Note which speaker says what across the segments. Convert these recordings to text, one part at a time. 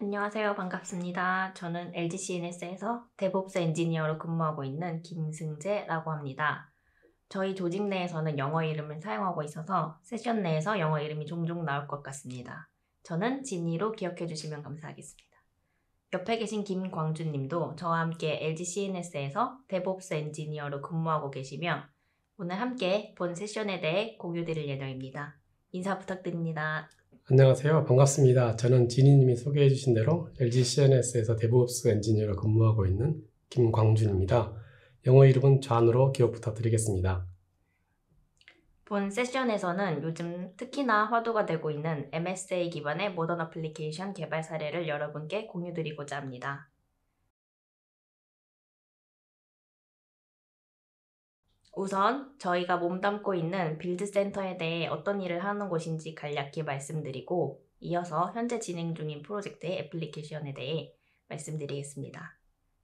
Speaker 1: 안녕하세요. 반갑습니다. 저는 LG CNS에서 데브옵스 엔지니어로 근무하고 있는 김승재라고 합니다. 저희 조직 내에서는 영어 이름을 사용하고 있어서 세션 내에서 영어 이름이 종종 나올 것 같습니다. 저는 진이로 기억해 주시면 감사하겠습니다. 옆에 계신 김광준 님도 저와 함께 LG CNS에서 데브옵스 엔지니어로 근무하고 계시며 오늘 함께 본 세션에 대해 공유 드릴 예정입니다. 인사 부탁드립니다.
Speaker 2: 안녕하세요. 반갑습니다. 저는 지니님이 소개해 주신 대로 LG CNS에서 데브옵스 엔지니어로 근무하고 있는 김광준입니다. 영어 이름은 좌으로 기억 부탁드리겠습니다.
Speaker 1: 본 세션에서는 요즘 특히나 화두가 되고 있는 MSA 기반의 모던 어플리케이션 개발 사례를 여러분께 공유드리고자 합니다. 우선 저희가 몸담고 있는 빌드센터에 대해 어떤 일을 하는 곳인지 간략히 말씀드리고 이어서 현재 진행 중인 프로젝트의 애플리케이션에 대해 말씀드리겠습니다.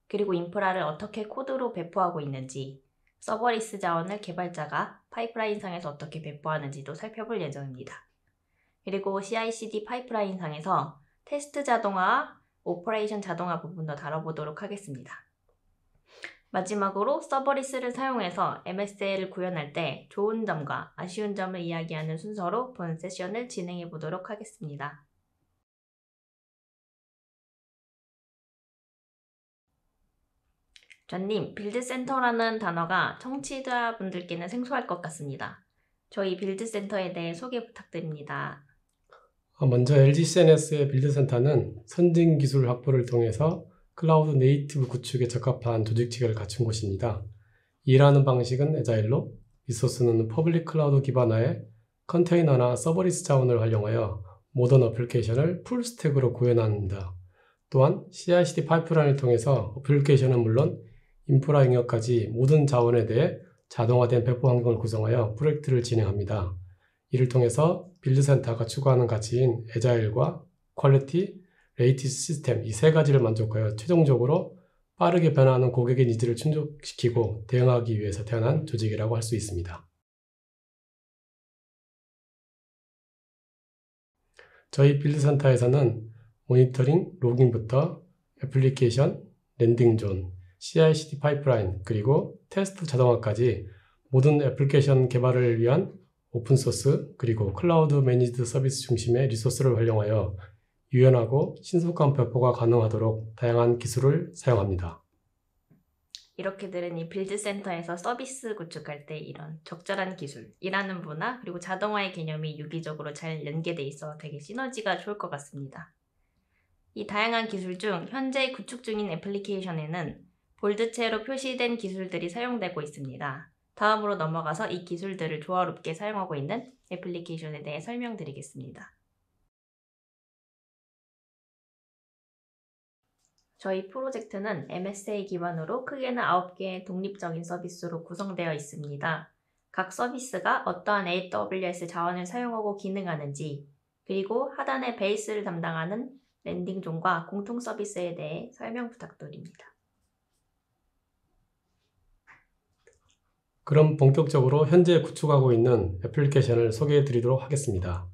Speaker 1: 그리고 인프라를 어떻게 코드로 배포하고 있는지, 서버리스 자원을 개발자가 파이프라인상에서 어떻게 배포하는지도 살펴볼 예정입니다. 그리고 CI/CD 파이프라인상에서 테스트 자동화, 오퍼레이션 자동화 부분도 다뤄보도록 하겠습니다. 마지막으로 서버리스를 사용해서 MSA를 구현할 때 좋은 점과 아쉬운 점을 이야기하는 순서로 본 세션을 진행해 보도록 하겠습니다. 전님, 빌드센터라는 단어가 청취자분들께는 생소할 것 같습니다. 저희 빌드센터에 대해 소개 부탁드립니다.
Speaker 2: 먼저 LG CNS의 빌드센터는 선진 기술 확보를 통해서 클라우드 네이티브 구축에 적합한 조직 체계를 갖춘 곳입니다. 일하는 방식은 애자일로, 리소스는 퍼블릭 클라우드 기반화에 컨테이너나 서버리스 자원을 활용하여 모던 어플리케이션을 풀스택으로 구현합니다. 또한 CI/CD 파이프라인을 통해서 어플리케이션은 물론 인프라 영역까지 모든 자원에 대해 자동화된 배포 환경을 구성하여 프로젝트를 진행합니다. 이를 통해서 빌드센터가 추구하는 가치인 애자일과 퀄리티, 레이티스 시스템 이 세 가지를 만족하여 최종적으로 빠르게 변화하는 고객의 니즈를 충족시키고 대응하기 위해서 태어난 조직이라고 할 수 있습니다. 저희 빌드센터에서는 모니터링, 로깅부터 애플리케이션, 랜딩존, CI/CD 파이프라인, 그리고 테스트 자동화까지 모든 애플리케이션 개발을 위한 오픈소스 그리고 클라우드 매니지드 서비스 중심의 리소스를 활용하여 유연하고 신속한 배포가 가능하도록 다양한 기술을 사용합니다.
Speaker 1: 이렇게 들으니 빌드센터에서 서비스 구축할 때 이런 적절한 기술, 일하는 문화, 그리고 자동화의 개념이 유기적으로 잘 연계돼 있어 되게 시너지가 좋을 것 같습니다. 이 다양한 기술 중 현재 구축 중인 애플리케이션에는 볼드체로 표시된 기술들이 사용되고 있습니다. 다음으로 넘어가서 이 기술들을 조화롭게 사용하고 있는 애플리케이션에 대해 설명드리겠습니다. 저희 프로젝트는 MSA 기반으로 크게는 9개의 독립적인 서비스로 구성되어 있습니다. 각 서비스가 어떠한 AWS 자원을 사용하고 기능하는지, 그리고 하단의 베이스를 담당하는 랜딩존과 공통 서비스에 대해 설명 부탁드립니다.
Speaker 2: 그럼 본격적으로 현재 구축하고 있는 애플리케이션을 소개해 드리도록 하겠습니다.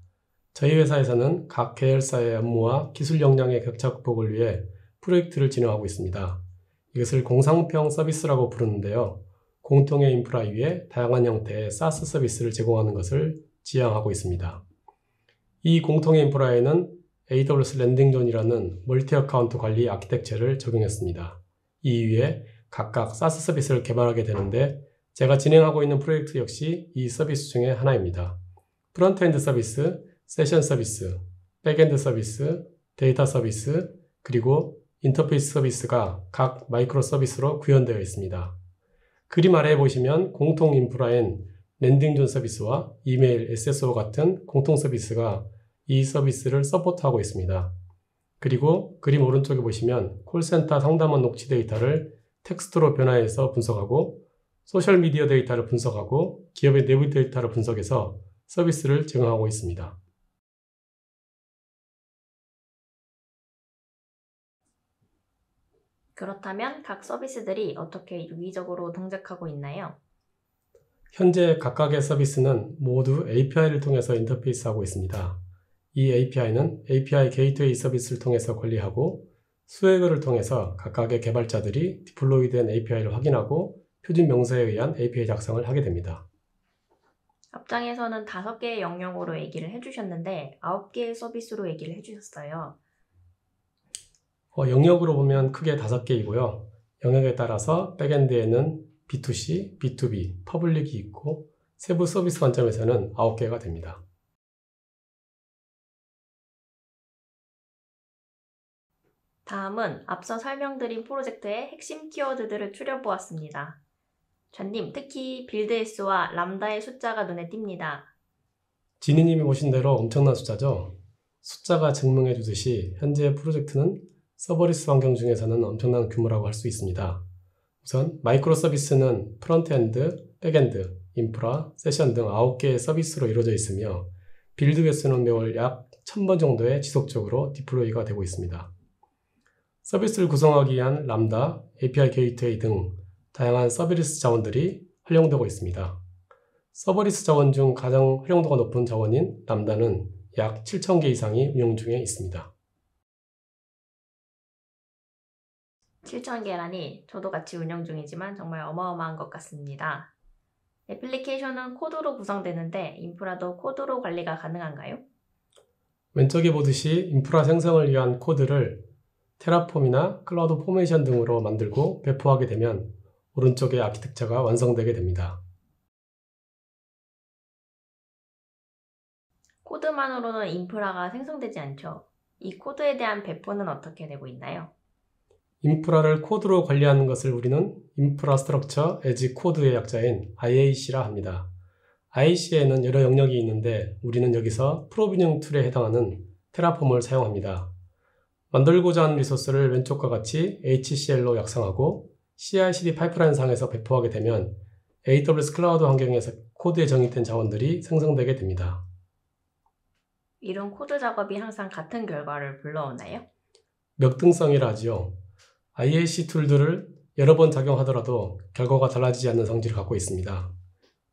Speaker 2: 저희 회사에서는 각 계열사의 업무와 기술 역량의 격차 극복을 위해 프로젝트를 진행하고 있습니다. 이것을 공상평 서비스라고 부르는데요. 공통의 인프라 위에 다양한 형태의 SaaS 서비스를 제공하는 것을 지향하고 있습니다. 이 공통의 인프라에는 AWS 랜딩존이라는 멀티 어카운트 관리 아키텍처를 적용했습니다. 이 위에 각각 SaaS 서비스를 개발하게 되는데 제가 진행하고 있는 프로젝트 역시 이 서비스 중에 하나입니다. 프론트엔드 서비스, 세션 서비스, 백엔드 서비스, 데이터 서비스, 그리고 인터페이스 서비스가 각 마이크로 서비스로 구현되어 있습니다. 그림 아래에 보시면 공통 인프라인 랜딩존 서비스와 이메일, SSO 같은 공통 서비스가 이 서비스를 서포트하고 있습니다. 그리고 그림 오른쪽에 보시면 콜센터 상담원 녹취 데이터를 텍스트로 변화해서 분석하고 소셜미디어 데이터를 분석하고 기업의 내부 데이터를 분석해서 서비스를 제공하고 있습니다.
Speaker 1: 그렇다면 각 서비스들이 어떻게 유기적으로 동작하고 있나요?
Speaker 2: 현재 각각의 서비스는 모두 API를 통해서 인터페이스하고 있습니다. 이 API는 API 게이트웨이 서비스를 통해서 관리하고 수혜글을 통해서 각각의 개발자들이 디플로이된 API를 확인하고 표준 명세에 의한 API 작성을 하게 됩니다.
Speaker 1: 앞장에서는 5개의 영역으로 얘기를 해주셨는데 9개의 서비스로 얘기를 해주셨어요.
Speaker 2: 영역으로 보면 크게 5개이고요. 영역에 따라서 백엔드에는 B2C, B2B, 퍼블릭이 있고 세부 서비스 관점에서는 9개가 됩니다.
Speaker 1: 다음은 앞서 설명드린 프로젝트의 핵심 키워드들을 추려보았습니다. 전님, 특히 빌드S와 람다의 숫자가 눈에 띕니다.
Speaker 2: 지니님이 보신 대로 엄청난 숫자죠. 숫자가 증명해 주듯이 현재 프로젝트는 서버리스 환경 중에서는 엄청난 규모라고 할 수 있습니다. 우선 마이크로 서비스는 프론트엔드, 백엔드, 인프라, 세션 등 9개의 서비스로 이루어져 있으며 빌드 개수는 매월 약 1000번 정도의 지속적으로 디플로이가 되고 있습니다. 서비스를 구성하기 위한 람다, API 게이트웨이 등 다양한 서비스 자원들이 활용되고 있습니다. 서버리스 자원 중 가장 활용도가 높은 자원인 람다는 약 7,000개 이상이 운영 중에 있습니다.
Speaker 1: 7,000개라니 저도 같이 운영 중이지만 정말 어마어마한 것 같습니다. 애플리케이션은 코드로 구성되는데 인프라도 코드로 관리가 가능한가요?
Speaker 2: 왼쪽에 보듯이 인프라 생성을 위한 코드를 테라폼이나 클라우드 포메이션 등으로 만들고 배포하게 되면 오른쪽의 아키텍처가 완성되게 됩니다.
Speaker 1: 코드만으로는 인프라가 생성되지 않죠. 이 코드에 대한 배포는 어떻게 되고 있나요?
Speaker 2: 인프라를 코드로 관리하는 것을 우리는 인프라스트럭처 에즈 코드의 약자인 IAC라 합니다. IAC에는 여러 영역이 있는데 우리는 여기서 프로비닝 툴에 해당하는 테라폼을 사용합니다. 만들고자 하는 리소스를 왼쪽과 같이 HCL로 약성하고 CI/CD 파이프라인 상에서 배포하게 되면 AWS 클라우드 환경에서 코드에 정의된 자원들이 생성되게 됩니다.
Speaker 1: 이런 코드 작업이 항상 같은 결과를 불러오나요?
Speaker 2: 멱등성이라 하지요. IAC 툴들을 여러 번 작용하더라도 결과가 달라지지 않는 성질을 갖고 있습니다.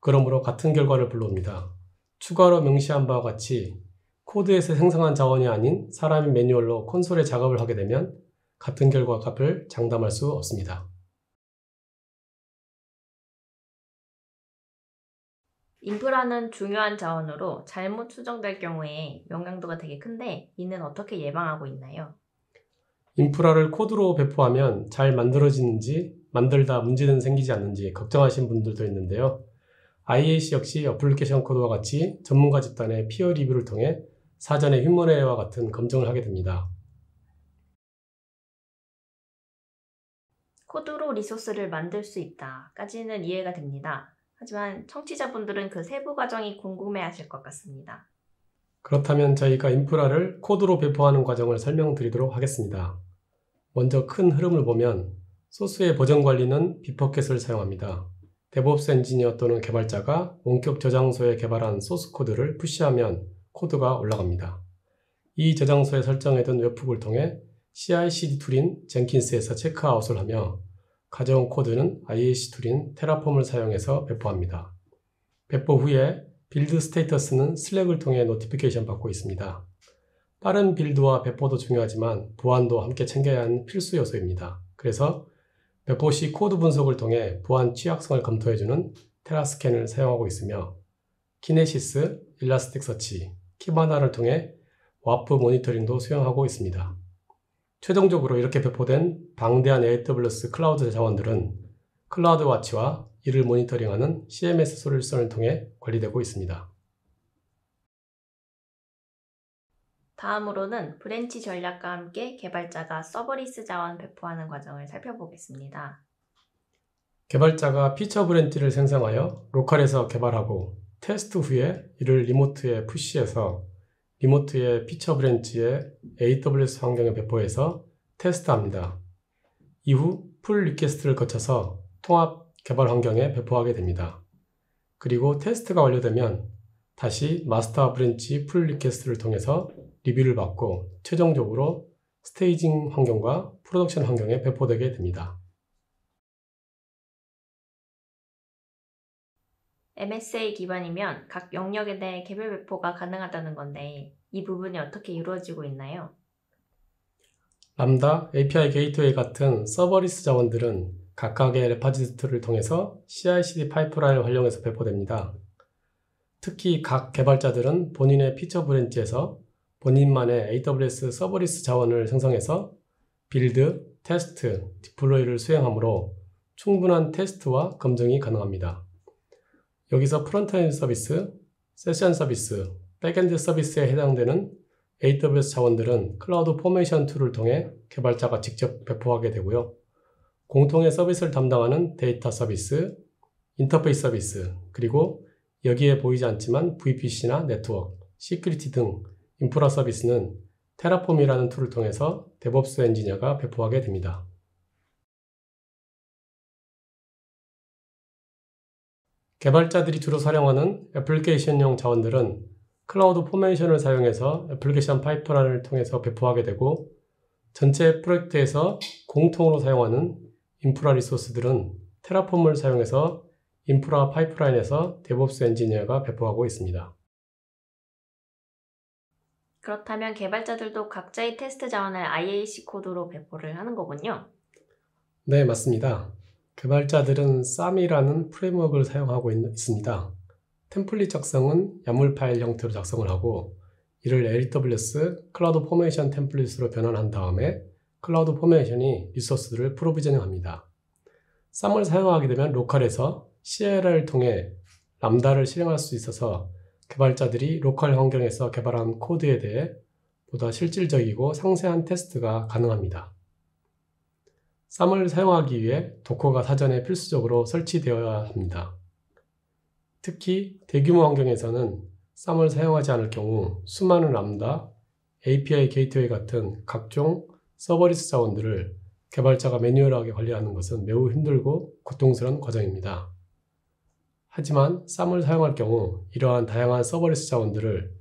Speaker 2: 그러므로 같은 결과를 불러옵니다. 추가로 명시한 바와 같이 코드에서 생성한 자원이 아닌 사람이 매뉴얼로 콘솔에 작업을 하게 되면 같은 결과 값을 장담할 수 없습니다.
Speaker 1: 인프라는 중요한 자원으로 잘못 수정될 경우에 영향도가 되게 큰데 이는 어떻게 예방하고 있나요?
Speaker 2: 인프라를 코드로 배포하면 잘 만들어지는지 만들다 문제는 생기지 않는지 걱정하신 분들도 있는데요. IAC 역시 어플리케이션 코드와 같이 전문가 집단의 피어 리뷰를 통해 사전에 휴먼웨어와 같은 검증을 하게 됩니다.
Speaker 1: 코드로 리소스를 만들 수 있다까지는 이해가 됩니다. 하지만 청취자분들은 그 세부 과정이 궁금해하실 것 같습니다.
Speaker 2: 그렇다면 저희가 인프라를 코드로 배포하는 과정을 설명드리도록 하겠습니다. 먼저 큰 흐름을 보면 소스의 버전 관리는 비퍼캣을 사용합니다. 데브옵스 엔지니어 또는 개발자가 원격 저장소에 개발한 소스 코드를 푸시하면 코드가 올라갑니다. 이 저장소에 설정해둔 웹훅을 통해 CI/CD 툴인 젠킨스에서 체크아웃을 하며 가져온 코드는 IAC 툴인 테라폼을 사용해서 배포합니다. 배포 후에 빌드 스테이터스는 슬랙을 통해 노티피케이션 받고 있습니다. 빠른 빌드와 배포도 중요하지만 보안도 함께 챙겨야 하는 필수 요소입니다. 그래서 배포 시 코드 분석을 통해 보안 취약성을 검토해주는 테라스캔을 사용하고 있으며 키네시스, 일라스틱서치, 키바나를 통해 와프 모니터링도 수행하고 있습니다. 최종적으로 이렇게 배포된 방대한 AWS 클라우드 자원들은 클라우드 와치와 이를 모니터링하는 CMS 솔루션을 통해 관리되고 있습니다.
Speaker 1: 다음으로는 브랜치 전략과 함께 개발자가 서버리스 자원 배포하는 과정을 살펴보겠습니다.
Speaker 2: 개발자가 피처 브랜치를 생성하여 로컬에서 개발하고 테스트 후에 이를 리모트에 푸시해서 리모트의 피처 브랜치에 AWS 환경에 배포해서 테스트합니다. 이후 풀 리퀘스트를 거쳐서 통합 개발 환경에 배포하게 됩니다. 그리고 테스트가 완료되면 다시 마스터 브랜치 풀 리퀘스트를 통해서 리뷰를 받고 최종적으로 스테이징 환경과 프로덕션 환경에 배포되게 됩니다.
Speaker 1: MSA 기반이면 각 영역에 대해 개별 배포가 가능하다는 건데 이 부분이 어떻게 이루어지고 있나요?
Speaker 2: 람다, API 게이트웨이 같은 서버리스 자원들은 각각의 레파지토리를 통해서 CI/CD 파이프라인을 활용해서 배포됩니다. 특히 각 개발자들은 본인의 피처 브랜치에서 본인만의 AWS 서버리스 자원을 생성해서 빌드, 테스트, 디플로이를 수행하므로 충분한 테스트와 검증이 가능합니다. 여기서 프론트엔드 서비스, 세션 서비스, 백엔드 서비스에 해당되는 AWS 자원들은 클라우드 포메이션 툴을 통해 개발자가 직접 배포하게 되고요. 공통의 서비스를 담당하는 데이터 서비스, 인터페이스 서비스, 그리고 여기에 보이지 않지만 VPC나 네트워크, 시큐리티 등 인프라 서비스는 테라폼이라는 툴을 통해서 데브옵스 엔지니어가 배포하게 됩니다. 개발자들이 주로 사용하는 애플리케이션용 자원들은 클라우드 포메이션을 사용해서 애플리케이션 파이프라인을 통해서 배포하게 되고, 전체 프로젝트에서 공통으로 사용하는 인프라 리소스들은 테라폼을 사용해서 인프라 파이프라인에서 데브옵스 엔지니어가 배포하고 있습니다.
Speaker 1: 그렇다면 개발자들도 각자의 테스트 자원을 IAC 코드로 배포를 하는 거군요.
Speaker 2: 네, 맞습니다. 개발자들은 쌈이라는 프레임워크를 사용하고 있습니다. 템플릿 작성은 YAML 파일 형태로 작성을 하고, 이를 AWS 클라우드 포메이션 템플릿으로 변환한 다음에 클라우드 포메이션이 리소스들을 프로비저닝합니다. 쌈을 사용하게 되면 로컬에서 CLR을 통해 람다를 실행할 수 있어서 개발자들이 로컬 환경에서 개발한 코드에 대해 보다 실질적이고 상세한 테스트가 가능합니다. 쌈을 사용하기 위해 도커가 사전에 필수적으로 설치되어야 합니다. 특히 대규모 환경에서는 쌈을 사용하지 않을 경우 수많은 람다, API 게이트웨이 같은 각종 서버리스 자원들을 개발자가 매뉴얼하게 관리하는 것은 매우 힘들고 고통스러운 과정입니다. 하지만 쌈을 사용할 경우 이러한 다양한 서버리스 자원들을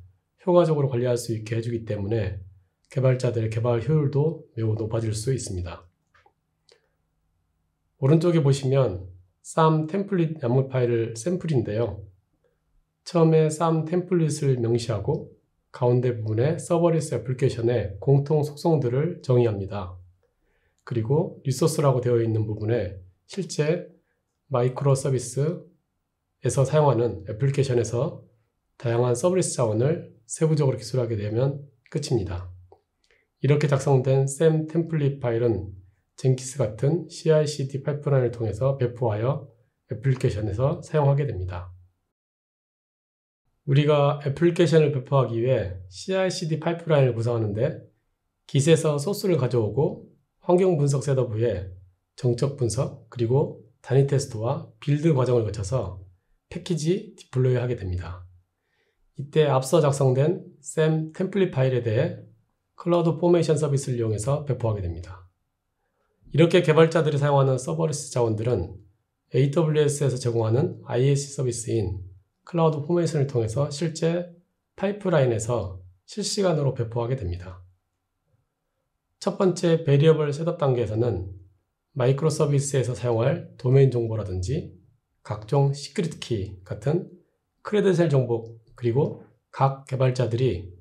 Speaker 2: 효과적으로 관리할 수 있게 해주기 때문에 개발자들의 개발 효율도 매우 높아질 수 있습니다. 오른쪽에 보시면 쌈 템플릿 YAML 파일을 샘플인데요. 처음에 쌈 템플릿을 명시하고 가운데 부분에 서버리스 애플리케이션의 공통 속성들을 정의합니다. 그리고 리소스라고 되어 있는 부분에 실제 마이크로 서비스에서 사용하는 애플리케이션에서 다양한 서비스 자원을 세부적으로 기술하게 되면 끝입니다. 이렇게 작성된 쌈 템플릿 파일은 젠키스 같은 CI/CD 파이프라인을 통해서 배포하여 애플리케이션에서 사용하게 됩니다. 우리가 애플리케이션을 배포하기 위해 CI/CD 파이프라인을 구성하는데, Git에서 소스를 가져오고 환경 분석 셋업 후에 정적 분석, 그리고 단위 테스트와 빌드 과정을 거쳐서 패키지 디플로이 하게 됩니다. 이때 앞서 작성된 쌈 템플릿 파일에 대해 클라우드 포메이션 서비스를 이용해서 배포하게 됩니다. 이렇게 개발자들이 사용하는 서버리스 자원들은 AWS에서 제공하는 IaaC 서비스인 클라우드 포메이션을 통해서 실제 파이프라인에서 실시간으로 배포하게 됩니다. 첫 번째 베리어블 셋업 단계에서는 마이크로 서비스에서 사용할 도메인 정보라든지 각종 시크릿 키 같은 크레덴셜 정보, 그리고 각 개발자들이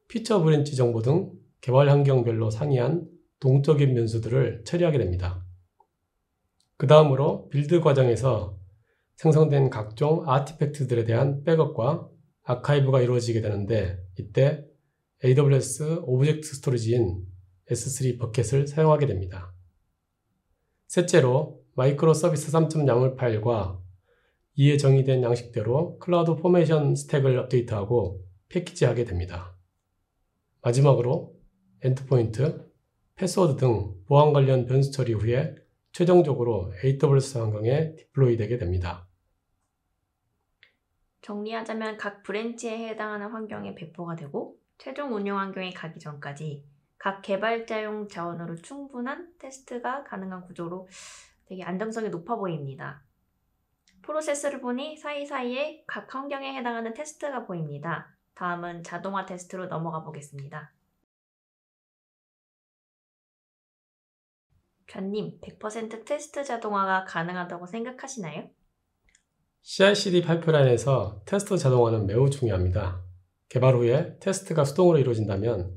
Speaker 2: 피처 브랜치 정보 등 개발 환경별로 상이한 동적인 변수들을 처리하게 됩니다. 그 다음으로 빌드 과정에서 생성된 각종 아티팩트들에 대한 백업과 아카이브가 이루어지게 되는데, 이때 AWS 오브젝트 스토리지인 S3 버켓을 사용하게 됩니다. 셋째로 마이크로 서비스 3점 YAML 파일과 이에 정의된 양식대로 클라우드 포메이션 스택을 업데이트하고 패키지하게 됩니다. 마지막으로 엔드포인트, 패스워드 등 보안 관련 변수 처리 후에 최종적으로 AWS 환경에 디플로이 되게 됩니다.
Speaker 1: 정리하자면 각 브랜치에 해당하는 환경에 배포가 되고 최종 운영 환경에 가기 전까지 각 개발자용 자원으로 충분한 테스트가 가능한 구조로 되게 안정성이 높아 보입니다. 프로세스를 보니 사이사이에 각 환경에 해당하는 테스트가 보입니다. 다음은 자동화 테스트로 넘어가 보겠습니다. 견님, 100% 테스트 자동화가 가능하다고 생각하시나요?
Speaker 2: CI/CD 파이프라인에서 테스트 자동화는 매우 중요합니다. 개발 후에 테스트가 수동으로 이루어진다면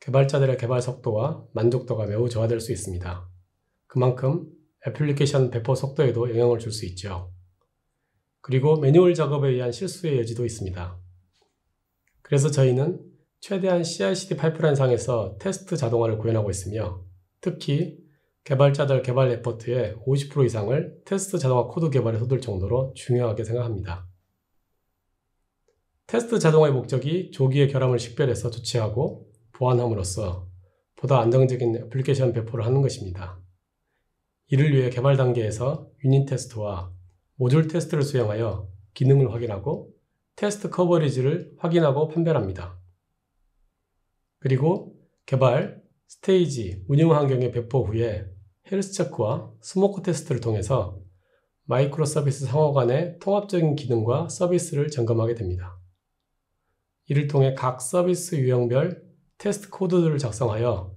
Speaker 2: 개발자들의 개발 속도와 만족도가 매우 저하될 수 있습니다. 그만큼 애플리케이션 배포 속도에도 영향을 줄 수 있죠. 그리고 매뉴얼 작업에 의한 실수의 여지도 있습니다. 그래서 저희는 최대한 CI/CD 파이프라인 상에서 테스트 자동화를 구현하고 있으며 특히 개발자들 개발 에포트의 50% 이상을 테스트 자동화 코드 개발에 쏟을 정도로 중요하게 생각합니다. 테스트 자동화의 목적이 조기에 결함을 식별해서 조치하고 보완함으로써 보다 안정적인 애플리케이션 배포를 하는 것입니다. 이를 위해 개발 단계에서 유닛 테스트와 모듈 테스트를 수행하여 기능을 확인하고 테스트 커버리지를 확인하고 판별합니다. 그리고 개발, 스테이지, 운영 환경의 배포 후에 헬스 체크와 스모크 테스트를 통해서 마이크로 서비스 상호 간의 통합적인 기능과 서비스를 점검하게 됩니다. 이를 통해 각 서비스 유형별 테스트 코드들을 작성하여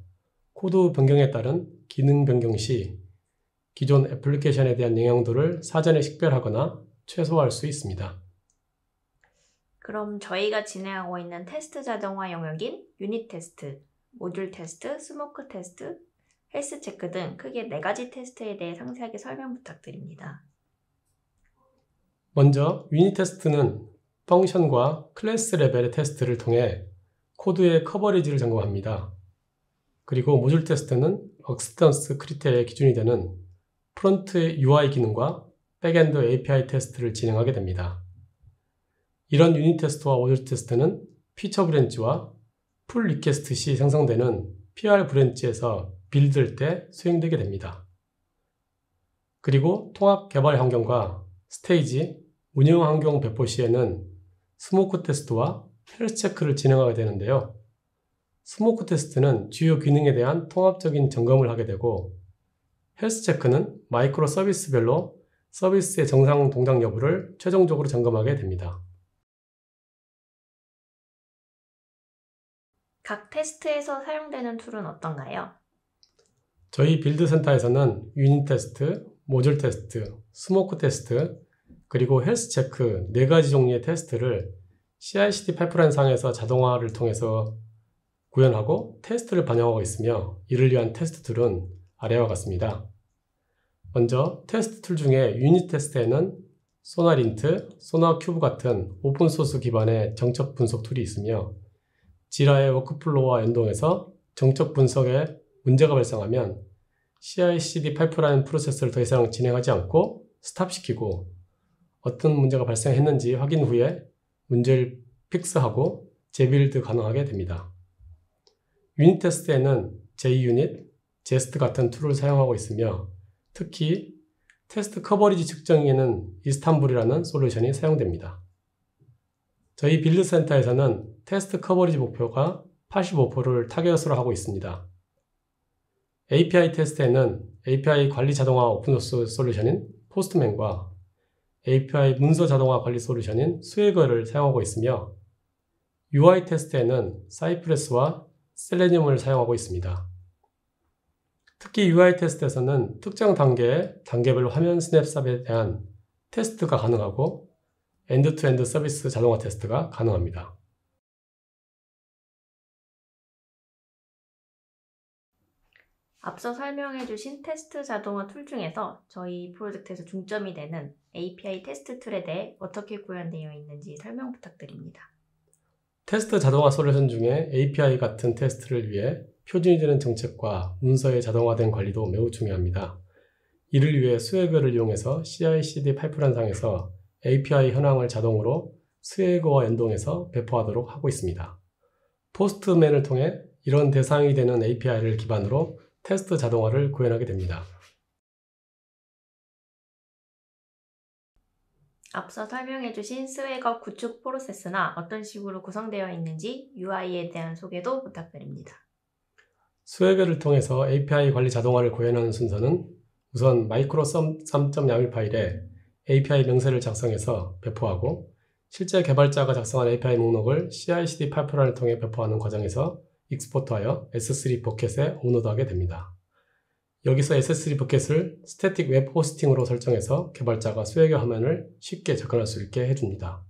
Speaker 2: 코드 변경에 따른 기능 변경 시 기존 애플리케이션에 대한 영향도를 사전에 식별하거나 최소화할 수 있습니다.
Speaker 1: 그럼 저희가 진행하고 있는 테스트 자동화 영역인 유닛 테스트, 모듈 테스트, 스모크 테스트, 헬스 체크 등 크게 4가지 테스트에 대해 상세하게 설명 부탁드립니다.
Speaker 2: 먼저 유닛 테스트는 펑션과 클래스 레벨의 테스트를 통해 코드의 커버리지를 점검합니다. 그리고 모듈 테스트는 억스턴스 크리테리아의 기준이 되는 프론트 UI 기능과 백엔드 API 테스트를 진행하게 됩니다. 이런 유닛 테스트와 모듈 테스트는 피처 브랜치와 풀 리퀘스트 시 생성되는 PR 브랜치에서 빌드할 때 수행되게 됩니다. 그리고 통합 개발 환경과 스테이지, 운영 환경 배포 시에는 스모크 테스트와 헬스 체크를 진행하게 되는데요. 스모크 테스트는 주요 기능에 대한 통합적인 점검을 하게 되고 헬스 체크는 마이크로 서비스별로 서비스의 정상 동작 여부를 최종적으로 점검하게 됩니다.
Speaker 1: 각 테스트에서 사용되는 툴은 어떤가요?
Speaker 2: 저희 빌드 센터에서는 유닛 테스트, 모듈 테스트, 스모크 테스트, 그리고 헬스 체크 4가지 종류의 테스트를 CI/CD 파이프라인 상에서 자동화를 통해서 구현하고 테스트를 반영하고 있으며 이를 위한 테스트 툴은 아래와 같습니다. 먼저 테스트 툴 중에 유닛 테스트에는 소나린트, 소나큐브 같은 오픈소스 기반의 정적 분석 툴이 있으며 지라의 워크플로우와 연동해서 정적 분석에 문제가 발생하면 CI/CD 파이프라인 프로세스를 더 이상 진행하지 않고 스탑시키고 어떤 문제가 발생했는지 확인 후에 문제를 픽스하고 재빌드 가능하게 됩니다. 유닛 테스트에는 JUnit, 제스트 같은 툴을 사용하고 있으며 특히 테스트 커버리지 측정에는 이스탄불이라는 솔루션이 사용됩니다. 저희 빌드 센터에서는 테스트 커버리지 목표가 85%를 타겟으로 하고 있습니다. API 테스트에는 API 관리 자동화 오픈소스 솔루션인 포스트맨과 API 문서 자동화 관리 솔루션인 스웨거를 사용하고 있으며 UI 테스트에는 사이프레스와 셀레니움을 사용하고 있습니다. 특히 UI 테스트에서는 특정 단계의 단계별 화면 스냅샷에 대한 테스트가 가능하고 엔드-투-엔드 서비스 자동화 테스트가 가능합니다.
Speaker 1: 앞서 설명해주신 테스트 자동화 툴 중에서 저희 프로젝트에서 중점이 되는 API 테스트 툴에 대해 어떻게 구현되어 있는지 설명 부탁드립니다.
Speaker 2: 테스트 자동화 솔루션 중에 API 같은 테스트를 위해 표준이 되는 정책과 문서의 자동화된 관리도 매우 중요합니다. 이를 위해 스웨그를 이용해서 CI/CD 파이프라인 상에서 API 현황을 자동으로 스웨그와 연동해서 배포하도록 하고 있습니다. 포스트맨을 통해 이런 대상이 되는 API를 기반으로 테스트 자동화를 구현하게 됩니다.
Speaker 1: 앞서 설명해주신 스웨거 구축 프로세스나 어떤 식으로 구성되어 있는지 UI에 대한 소개도 부탁드립니다.
Speaker 2: 스웨그를 통해서 API 관리 자동화를 구현하는 순서는 우선 마이크로 썸.yaml 파일에 API 명세를 작성해서 배포하고 실제 개발자가 작성한 API 목록을 CI/CD 파이프라인을 통해 배포하는 과정에서 익스포트하여 S3 버켓에 업로드하게 됩니다. 여기서 S3 버켓을 스태틱 웹 호스팅으로 설정해서 개발자가 스웨그 화면을 쉽게 접근할 수 있게 해줍니다.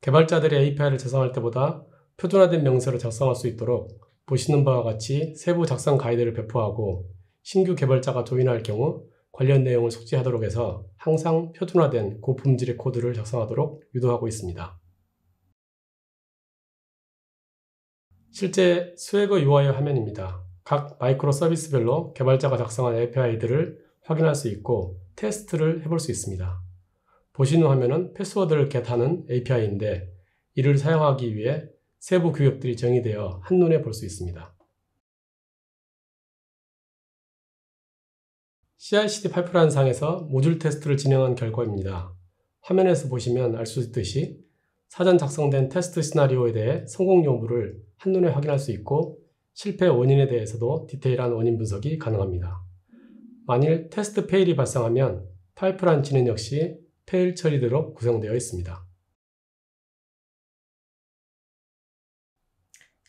Speaker 2: 개발자들이 API를 작성할 때보다 표준화된 명세로 작성할 수 있도록 보시는 바와 같이 세부 작성 가이드를 배포하고 신규 개발자가 조인할 경우 관련 내용을 숙지하도록 해서 항상 표준화된 고품질의 코드를 작성하도록 유도하고 있습니다. 실제 스웨거 UI 화면입니다. 각 마이크로 서비스별로 개발자가 작성한 API들을 확인할 수 있고 테스트를 해볼 수 있습니다. 보시는 화면은 패스워드를 get하는 API인데 이를 사용하기 위해 세부 규격들이 정의되어 한눈에 볼 수 있습니다. CI/CD 파이프라인 상에서 모듈 테스트를 진행한 결과입니다. 화면에서 보시면 알 수 있듯이 사전 작성된 테스트 시나리오에 대해 성공 여부를 한눈에 확인할 수 있고 실패 원인에 대해서도 디테일한 원인 분석이 가능합니다. 만일 테스트 페일이 발생하면 파이프라인 진행 역시 페일 처리대로 구성되어 있습니다.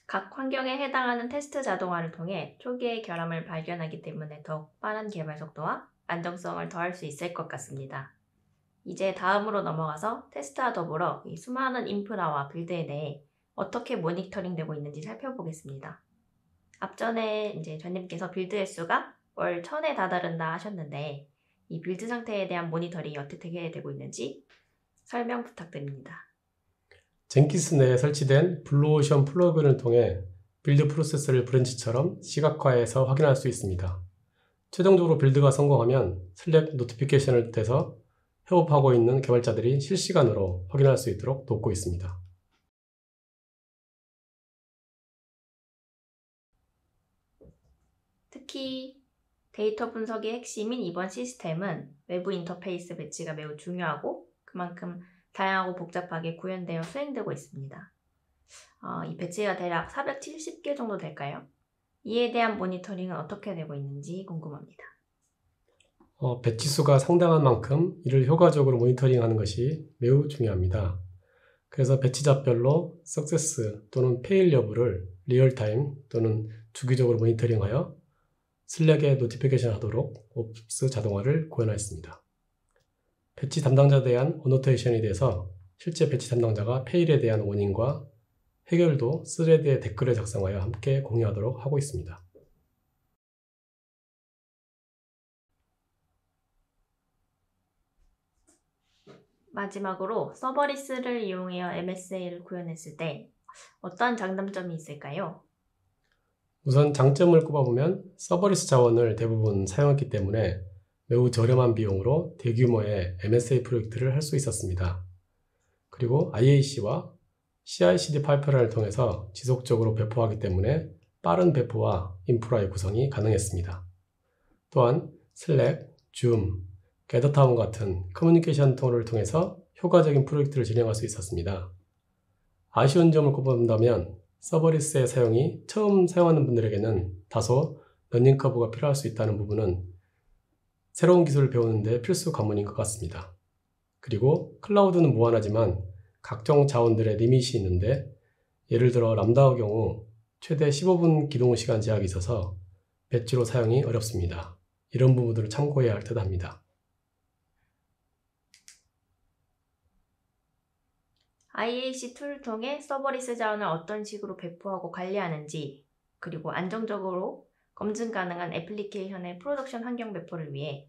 Speaker 1: 각 환경에 해당하는 테스트 자동화를 통해 초기의 결함을 발견하기 때문에 더욱 빠른 개발 속도와 안정성을 더할 수 있을 것 같습니다. 이제 다음으로 넘어가서 테스트와 더불어 이 수많은 인프라와 빌드에 대해 어떻게 모니터링되고 있는지 살펴보겠습니다. 앞전에 이제 전님께서 빌드 횟수가 월 1000에 다다른다 하셨는데 이 빌드 상태에 대한 모니터링이 어떻게 되고 있는지 설명 부탁드립니다.
Speaker 2: 젠킨스 내에 설치된 블루오션 플러그인을 통해 빌드 프로세스를 브랜치처럼 시각화해서 확인할 수 있습니다. 최종적으로 빌드가 성공하면 슬랙 노티피케이션을 떼서 협업하고 있는 개발자들이 실시간으로 확인할 수 있도록 돕고 있습니다.
Speaker 1: 특히 데이터 분석의 핵심인 이번 시스템은 외부 인터페이스 배치가 매우 중요하고 그만큼 다양하고 복잡하게 구현되어 수행되고 있습니다. 이 배치가 대략 470개 정도 될까요? 이에 대한 모니터링은 어떻게 되고 있는지 궁금합니다.
Speaker 2: 배치 수가 상당한 만큼 이를 효과적으로 모니터링하는 것이 매우 중요합니다. 그래서 배치잡별로 석세스 또는 페일 여부를 리얼타임 또는 주기적으로 모니터링하여 슬랙에 노티피케이션 하도록 옵스 자동화를 구현하였습니다. 배치 담당자에 대한 어노테이션에 대해서 실제 배치 담당자가 페일에 대한 원인과 해결도 스레드에 댓글을 작성하여 함께 공유하도록 하고 있습니다.
Speaker 1: 마지막으로 서버리스를 이용하여 MSA를 구현했을 때 어떠한 장단점이 있을까요?
Speaker 2: 우선 장점을 꼽아보면 서버리스 자원을 대부분 사용했기 때문에 매우 저렴한 비용으로 대규모의 MSA 프로젝트를 할 수 있었습니다. 그리고 IAC와 CI/CD 파이프라인을 통해서 지속적으로 배포하기 때문에 빠른 배포와 인프라의 구성이 가능했습니다. 또한 슬랙, 줌, 게더타운 같은 커뮤니케이션 툴을 통해서 효과적인 프로젝트를 진행할 수 있었습니다. 아쉬운 점을 꼽아본다면 서버리스의 사용이 처음 사용하는 분들에게는 다소 러닝 커브가 필요할 수 있다는 부분은 새로운 기술을 배우는 데 필수 관문인 것 같습니다. 그리고 클라우드는 무한하지만 각종 자원들의 리밋이 있는데 예를 들어 람다의 경우 최대 15분 기동 시간 제약이 있어서 배치로 사용이 어렵습니다. 이런 부분들을 참고해야 할 듯 합니다.
Speaker 1: IAC 툴을 통해 서버리스 자원을 어떤 식으로 배포하고 관리하는지 그리고 안정적으로 검증 가능한 애플리케이션의 프로덕션 환경 배포를 위해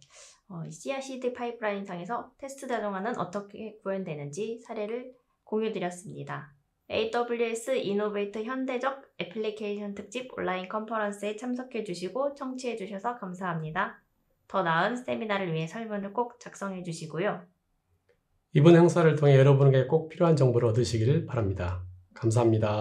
Speaker 1: CI/CD 파이프라인 상에서 테스트 자동화는 어떻게 구현되는지 사례를 공유드렸습니다. AWS 이노베이트 현대적 애플리케이션 특집 온라인 컨퍼런스에 참석해 주시고 청취해 주셔서 감사합니다. 더 나은 세미나를 위해 설문을 꼭 작성해 주시고요.
Speaker 2: 이번 행사를 통해 여러분에게 꼭 필요한 정보를 얻으시기를 바랍니다. 감사합니다.